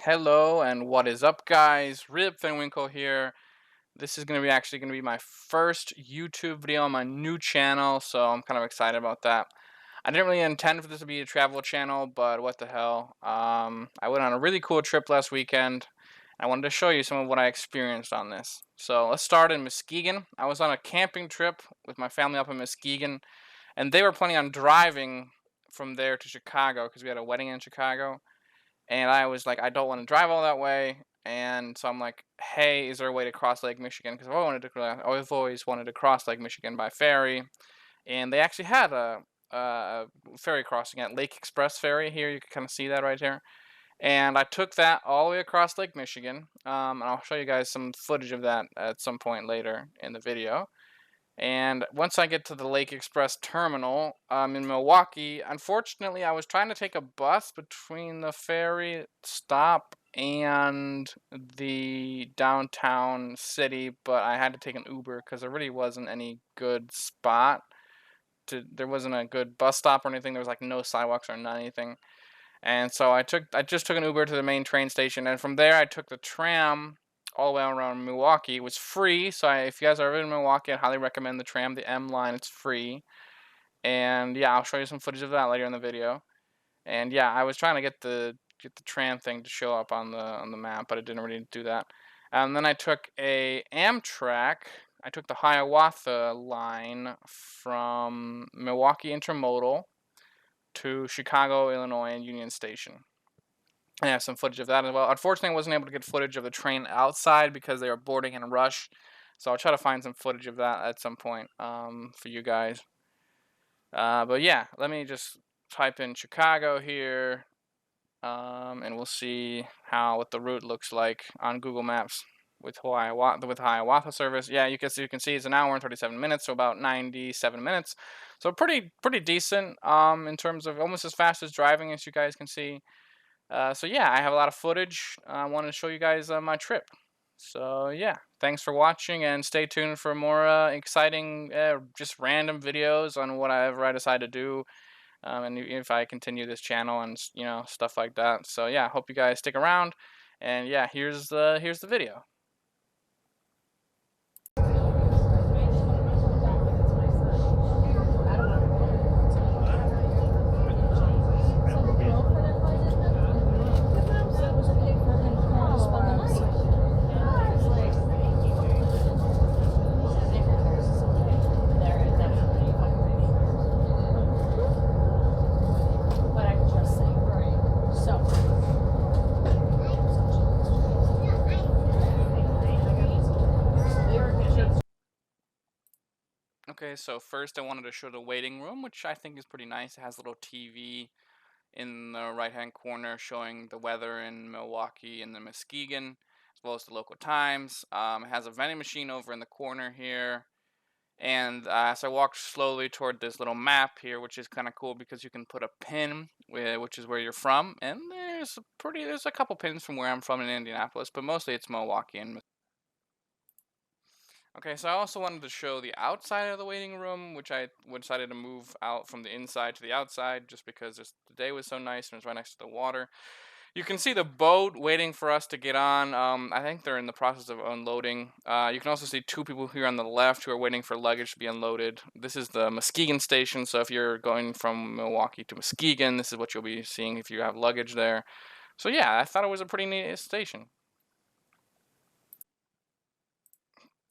Hello and what is up, guys? Rip Van Winkle here. This is actually gonna be my first YouTube video on my new channel, so I'm kind of excited about that. I didn't really intend for this to be a travel channel, but what the hell? I went on a really cool trip last weekend. I wanted to show you some of what I experienced on this. So let's start in Muskegon. I was on a camping trip with my family up in Muskegon, and they were planning on driving from there to Chicago because we had a wedding in Chicago. And I was like, I don't want to drive all that way. And so I'm like, hey, is there a way to cross Lake Michigan? Because I've always wanted to cross Lake Michigan by ferry. And they actually had a ferry crossing at Lake Express Ferry here. You can kind of see that right here. And I took that all the way across Lake Michigan. And I'll show you guys some footage of that at some point later in the video. And once I get to the Lake Express terminal in Milwaukee, unfortunately, I was trying to take a bus between the ferry stop and the downtown city, but I had to take an Uber because there really wasn't any good spot. There wasn't a good bus stop or anything. There was like no sidewalks or anything. And so I just took an Uber to the main train station, and from there I took the tram all the way around Milwaukee. It was free, so if you guys are ever in Milwaukee, I highly recommend the tram, the M line. It's free, and yeah, I'll show you some footage of that later in the video. And yeah, I was trying to get the tram thing to show up on the map, but it didn't really do that. And then I took a Amtrak. I took the Hiawatha line from Milwaukee Intermodal to Chicago, Illinois, and Union Station. I have some footage of that as well. Unfortunately, I wasn't able to get footage of the train outside because they were boarding in a rush. So I'll try to find some footage of that at some point for you guys. But yeah, let me just type in Chicago here, and we'll see what the route looks like on Google Maps with Hiawatha service. Yeah, you can see it's an hour and 37 minutes, so about 97 minutes. So pretty decent in terms of almost as fast as driving, as you guys can see. So yeah, I have a lot of footage. I wanted to show you guys my trip. So yeah, thanks for watching and stay tuned for more exciting, just random videos on whatever I decide to do, and if I continue this channel and stuff like that. So yeah, hope you guys stick around. And yeah, here's the video. Okay, so first I wanted to show the waiting room, which I think is pretty nice. It has a little TV in the right-hand corner showing the weather in Milwaukee and the Muskegon, as well as the local times. It has a vending machine over in the corner here. And so I walked slowly toward this little map here, which is kind of cool because you can put a pin, which is where you're from. And there's a couple pins from where I'm from in Indianapolis, but mostly it's Milwaukee and Okay, so I also wanted to show the outside of the waiting room, which I decided to move out from the inside to the outside just because the day was so nice and it was right next to the water. You can see the boat waiting for us to get on. I think they're in the process of unloading. You can also see two people here on the left who are waiting for luggage to be unloaded. This is the Muskegon station, so if you're going from Milwaukee to Muskegon, this is what you'll be seeing if you have luggage there. So yeah, I thought it was a pretty neat station.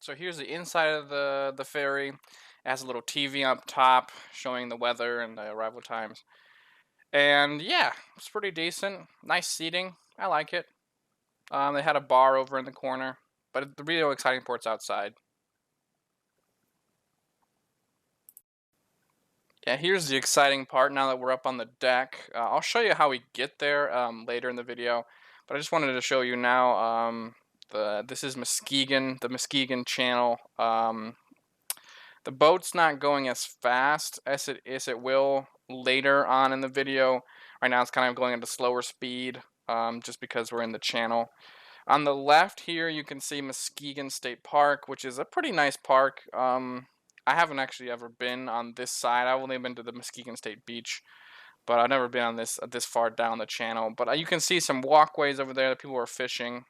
So here's the inside of the ferry. It has a little TV up top showing the weather and the arrival times. And yeah, it's pretty decent. Nice seating. I like it. They had a bar over in the corner, but the real exciting part's outside. Yeah, here's the exciting part now that we're up on the deck. I'll show you how we get there later in the video, but I just wanted to show you now this is Muskegon, the Muskegon Channel. The boat's not going as fast as it will later on in the video. Right now it's kind of going at a slower speed just because we're in the channel. On the left here you can see Muskegon State Park, which is a pretty nice park. I haven't actually ever been on this side. I've only been to the Muskegon State Beach. but I've never been on this far down the channel. But you can see some walkways over there that people are fishing.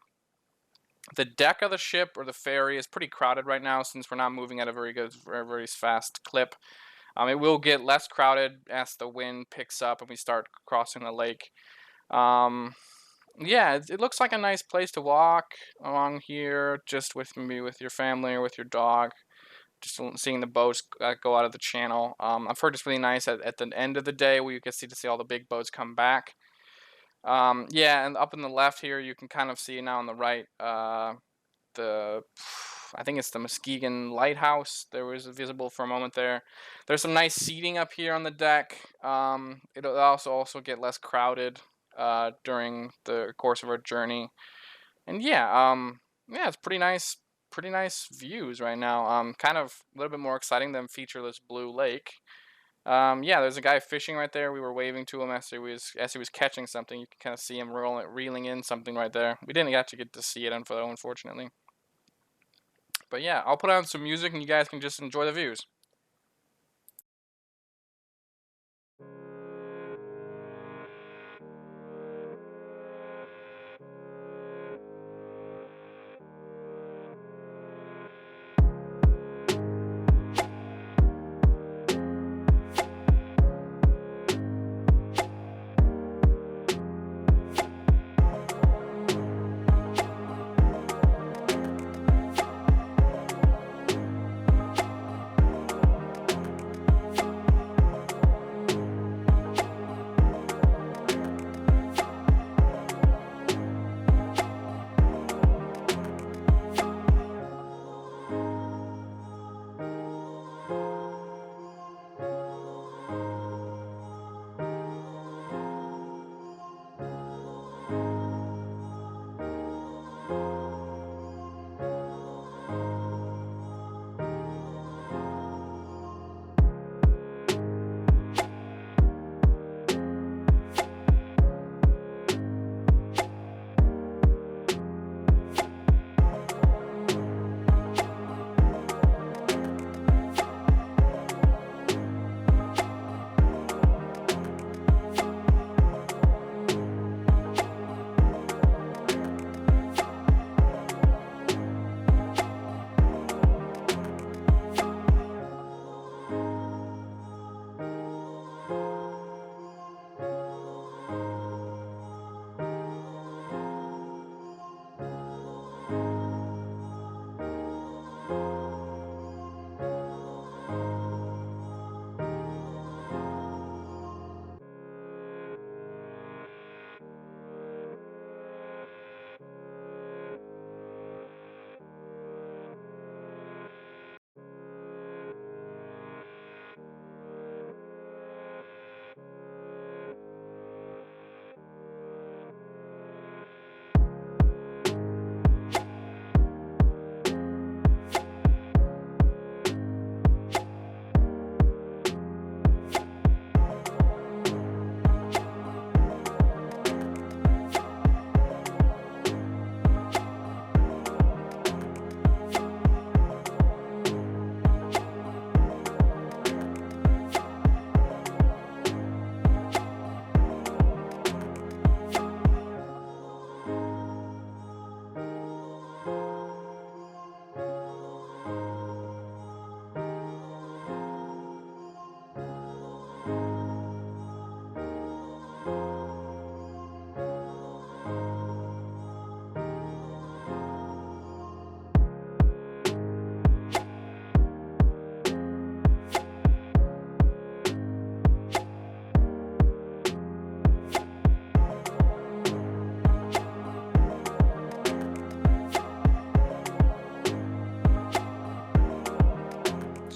The deck of the ship or the ferry is pretty crowded right now since we're not moving at a very fast clip. It will get less crowded as the wind picks up and we start crossing the lake. Yeah, it looks like a nice place to walk along here, just with maybe with your family or with your dog. Just seeing the boats go out of the channel. I've heard it's really nice at the end of the day where you can see all the big boats come back. Yeah, and up in the left here, you can kind of see now on the right, the I think it's the Muskegon lighthouse. There was visible for a moment there. There's some nice seating up here on the deck. It'll also get less crowded during the course of our journey. And yeah, it's pretty nice views right now. Kind of a little bit more exciting than featureless blue lake. Yeah, there's a guy fishing right there. We were waving to him as he was catching something. You can kind of see him reeling in something right there. We didn't actually get to see it, unfortunately. But yeah, I'll put on some music and you guys can just enjoy the views.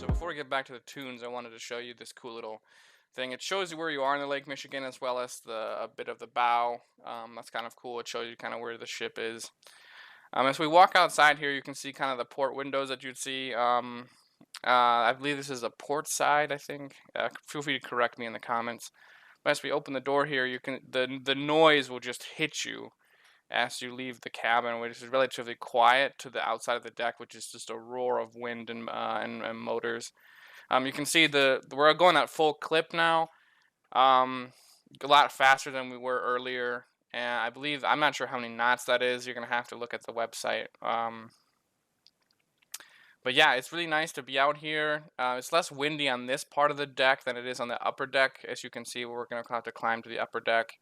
Before we get back to the tunes, I wanted to show you this cool little thing. It shows you where you are in the Lake Michigan as well as a bit of the bow. That's kind of cool. It shows you kind of where the ship is. As we walk outside here, you can see kind of the port windows that you'd see. I believe this is a port side, I think. Feel free to correct me in the comments. But as we open the door here, you can the noise will just hit you as you leave the cabin, which is relatively quiet, to the outside of the deck, which is just a roar of wind and motors. You can see we're going at full clip now. a lot faster than we were earlier. And I believe, I'm not sure how many knots that is. You're gonna have to look at the website. But yeah, it's really nice to be out here. It's less windy on this part of the deck than it is on the upper deck. As you can see, we're gonna have to climb to the upper deck.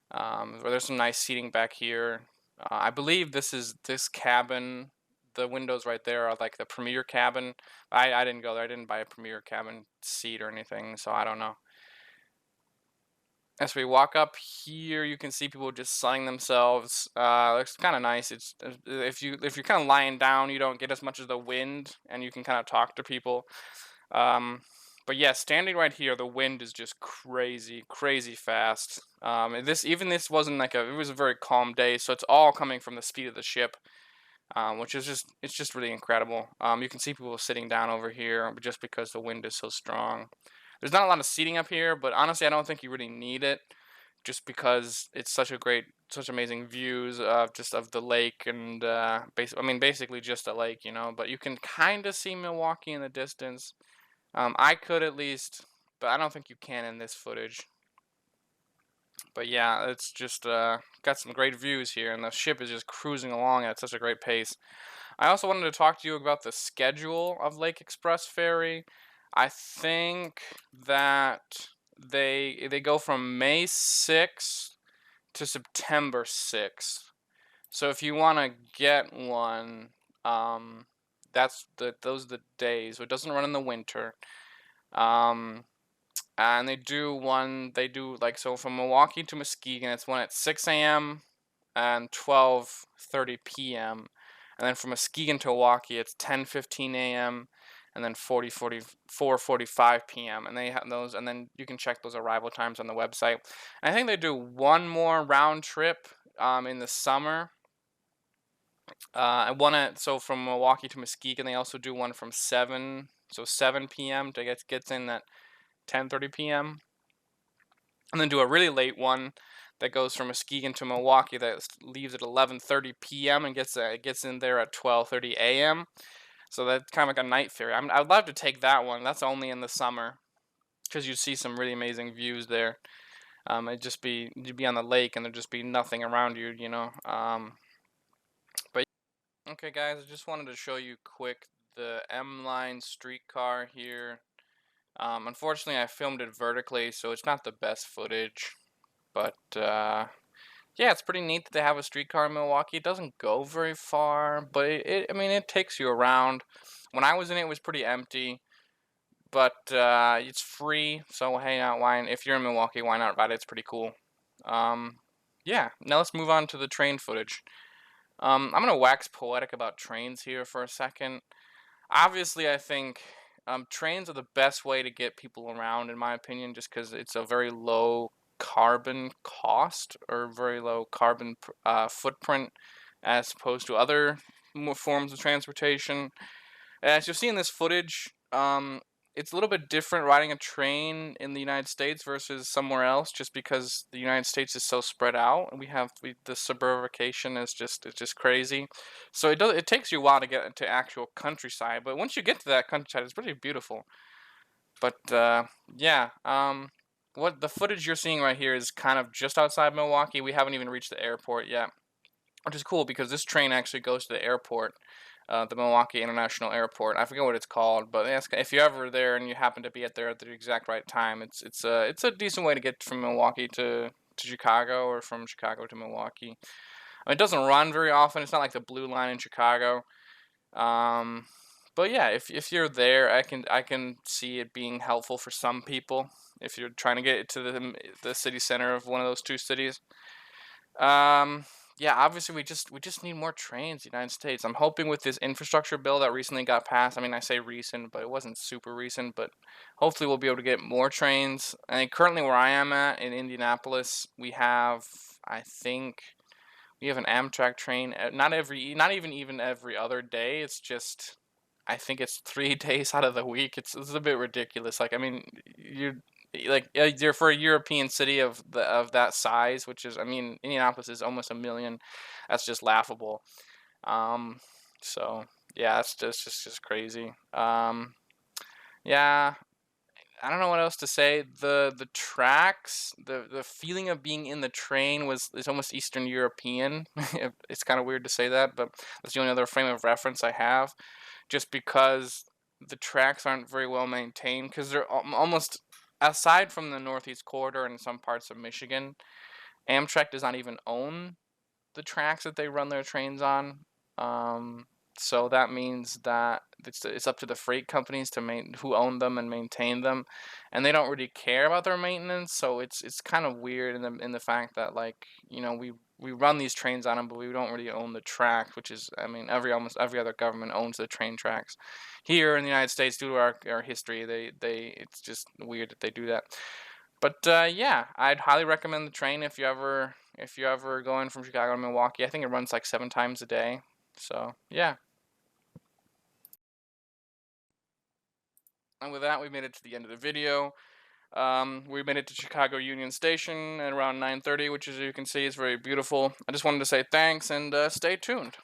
Where there's some nice seating back here. I believe this cabin. The windows right there are like the premier cabin. I didn't go there. I didn't buy a premier cabin seat or anything, so I don't know. As we walk up here, you can see people just sunning themselves. Looks kind of nice. It's if you're kind of lying down, you don't get as much of the wind, and you can kind of talk to people. But yeah, standing right here, the wind is just crazy, crazy fast. And this wasn't like it was a very calm day, so it's all coming from the speed of the ship, which is just really incredible. You can see people sitting down over here just because the wind is so strong. There's not a lot of seating up here, but honestly, I don't think you really need it, just because it's such amazing views of just of the lake and basically just a lake, you know. But you can kind of see Milwaukee in the distance. I could at least, but I don't think you can in this footage. But yeah, it's just got some great views here, and the ship is just cruising along at such a great pace. I also wanted to talk to you about the schedule of Lake Express Ferry. I think that they go from May 6th to September 6th. So if you want to get one, those are the days. So it doesn't run in the winter. And they do like, so from Milwaukee to Muskegon, it's one at 6 a.m. and 12:30 p.m. And then from Muskegon to Milwaukee, it's 10:15 a.m. and then 4:45 p.m. And they have those, and then you can check those arrival times on the website. And I think they do one more round trip in the summer. So from Milwaukee to Muskegon, they also do one from 7 p.m. to gets in at 10:30 p.m. and then do a really late one that goes from Muskegon to Milwaukee that leaves at 11:30 p.m. and gets in there at 12:30 a.m. So that's kind of like a night ferry. I'd love to take that one. That's only in the summer because you'd see some really amazing views there. You'd be on the lake and there'd just be nothing around you, you know. But okay, guys, I just wanted to show you quick the M Line streetcar here. Unfortunately, I filmed it vertically, so it's not the best footage. But yeah, it's pretty neat that they have a streetcar in Milwaukee. It doesn't go very far, but I mean, it takes you around. When I was in it, it was pretty empty, but it's free. So hey, if you're in Milwaukee, why not ride it? It's pretty cool. Yeah. Now let's move on to the train footage. I'm gonna wax poetic about trains here for a second. Obviously, I think trains are the best way to get people around, in my opinion, just because it's a very low carbon cost or very low carbon footprint as opposed to other forms of transportation. As you'll see in this footage, it's a little bit different riding a train in the United States versus somewhere else, just because the United States is so spread out, and the suburbification is just crazy. So it takes you a while to get into actual countryside, but once you get to that countryside, it's pretty beautiful. But yeah, what the footage you're seeing right here is kind of just outside Milwaukee. We haven't even reached the airport yet, which is cool because this train actually goes to the airport, the Milwaukee International Airport. I forget what it's called, but if you're ever there and you happen to be there at the exact right time, it's a decent way to get from Milwaukee to Chicago or from Chicago to Milwaukee. I mean, it doesn't run very often. It's not like the Blue Line in Chicago. But yeah, if you're there, I can see it being helpful for some people if you're trying to get to the city center of one of those two cities. Yeah, obviously we just need more trains in the United States. I'm hoping with this infrastructure bill that recently got passed. I mean, I say recent, but it wasn't super recent, but hopefully we'll be able to get more trains. I mean, currently where I am at in Indianapolis, I think we have an Amtrak train. Not even every other day. It's just, I think it's 3 days out of the week. It's a bit ridiculous. Like, I mean, you're for a European city of that size, which is, I mean, Indianapolis is almost 1 million. That's just laughable. So yeah, it's just crazy. Yeah, I don't know what else to say. The tracks, the feeling of being in the train is almost Eastern European. It's kind of weird to say that, but that's the only other frame of reference I have. Just because the tracks aren't very well maintained, because they're almost, aside from the Northeast Corridor and some parts of Michigan, Amtrak does not even own the tracks that they run their trains on. Um, so that means that it's up to the freight companies to who own them and maintain them, and they don't really care about their maintenance. So it's kind of weird in the fact that, like, we run these trains on them, but we don't really own the tracks, which is, I mean, almost every other government owns the train tracks. Here in the United States, due to our history, they it's just weird that they do that. But yeah, I'd highly recommend the train if you ever going from Chicago to Milwaukee. I think it runs like 7 times a day. So yeah. And with that, we made it to the end of the video. We made it to Chicago Union Station at around 9:30, which, as you can see, is very beautiful. I just wanted to say thanks and stay tuned.